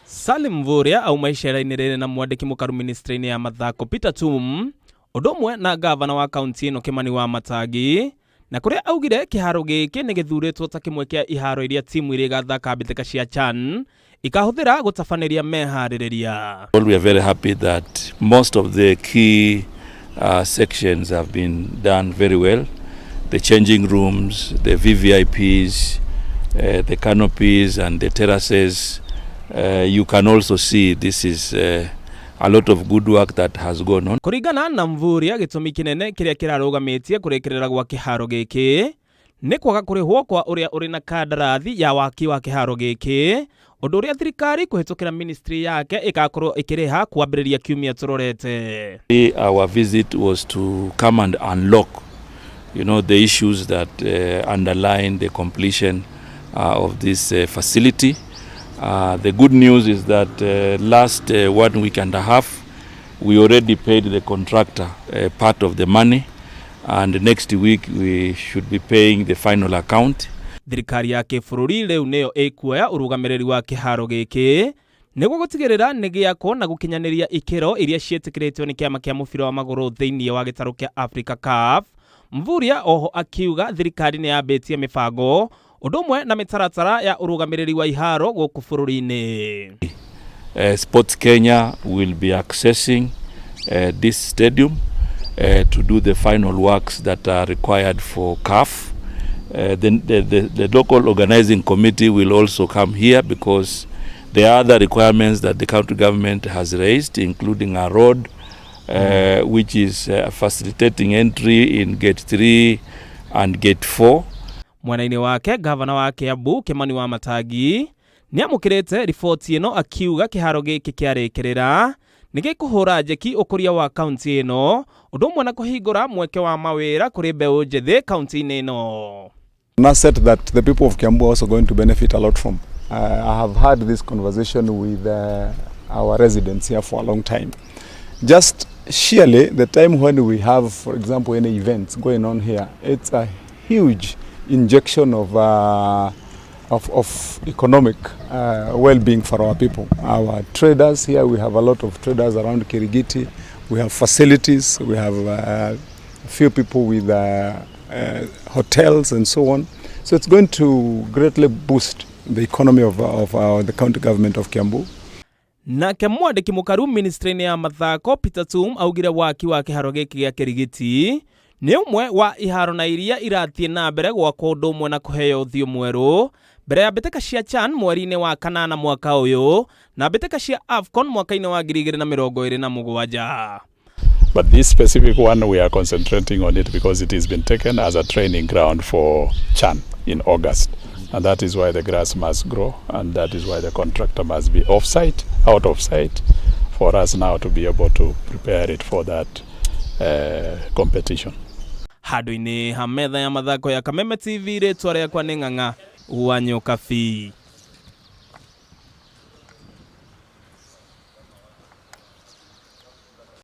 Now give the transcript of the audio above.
Salim Mvurya auma icera-ini riri na mwandiki mukaru ministry-ini ya mathako timu udomwe na gavana wa kaunti ino Kimani Wamathako na kuria augire Kiharo giki ni githuritwo ta kimwe kia iharo iria timu iri gathaka mbitika cia CHAN ikahuthira gutabaniria mehariria. We are very happy that most of the key sections have been done very well. The changing rooms, the VVIPs, the canopies and the terraces. You can also see this is a lot of good work that has gone on. Kuringana na Mvurya gitumi kinene kiria kirarugamitie kurikirira gwa Kiharo giki ni kwaga kurihwo kwa uria uri na kandarathi ya waki wa Kiharo giki undu uria thirikari kuhitukira ministry yake ikakorwo ikiriha kwambiriria kiumia turorete. Our visit was to come and unlock, the issues that underline the completion of this facility. The good news is that last 1 week and a half we already paid the contractor part of the money, and next week we should be paying the final account. Thirikari ya kibũrũri riu niyo ikuoya urugamiriri wa Kiharo giki niguo gutigirira nigiako na gukinyaniria ikero iria cietikiritio ni kiama kia mubira wa maguru thiini wa gitaru kia Africa CAF. Mvurya oho akiuga thirikari ni yambitie mibango udomwe na mitaratara ya urugamiriri wa iharo guku bũrũri-ini. Sports Kenya will be accessing this stadium to do the final works that are required for CAF. The local organizing committee will also come here because there are other requirements that the county government has raised, including a road which is facilitating entry in gate 3 and gate 4. Mwena-ini wake gavana wa Kiambu Kimani Wamathako ni amukirite ripoti ino akiuga Kiharo giki kiarikirira ni gikuhura njeki ukuria wa kaunti ino udomwe na kuhingura mweke wa mawira kuri mbeu njithi kaunti-ini ino. An asset that the people of Kiambu are also going to benefit a lot from. I have had this conversation with our residents here for a long time. Just sheerly the time when we have, for example, any events going on here, it's a huge injection of economic well-being for our people. Our traders here, we have a lot of traders around Kirigiti. We have facilities. We have a few people with hotels and so on. So it's going to greatly boost the economy of the county government of Kiambu. Na mwandiki mukaru ministry-ini ya mathako timu augire waki wa Kiharo giki gia Kirigiti ni umwe wa iharo na iria irathie na mbere gwakwo udomwe na kuheo uthio mweru mbere ya mbitika cia CHAN mweri-ini wa kanana mwaka uyu na mbitika cia AFCON mwaka-ini wa 2027. But this specific one, we are concentrating on it because it has been taken as a training ground for CHAN in August. And that is why the grass must grow, and that is why the contractor must be out of sight, for us now to be able to prepare it for that competition. Hadu-ini ha metha ya mathako ya Kameme TV ritwa riakwa ni Ng'ang'a wa Nyukabi.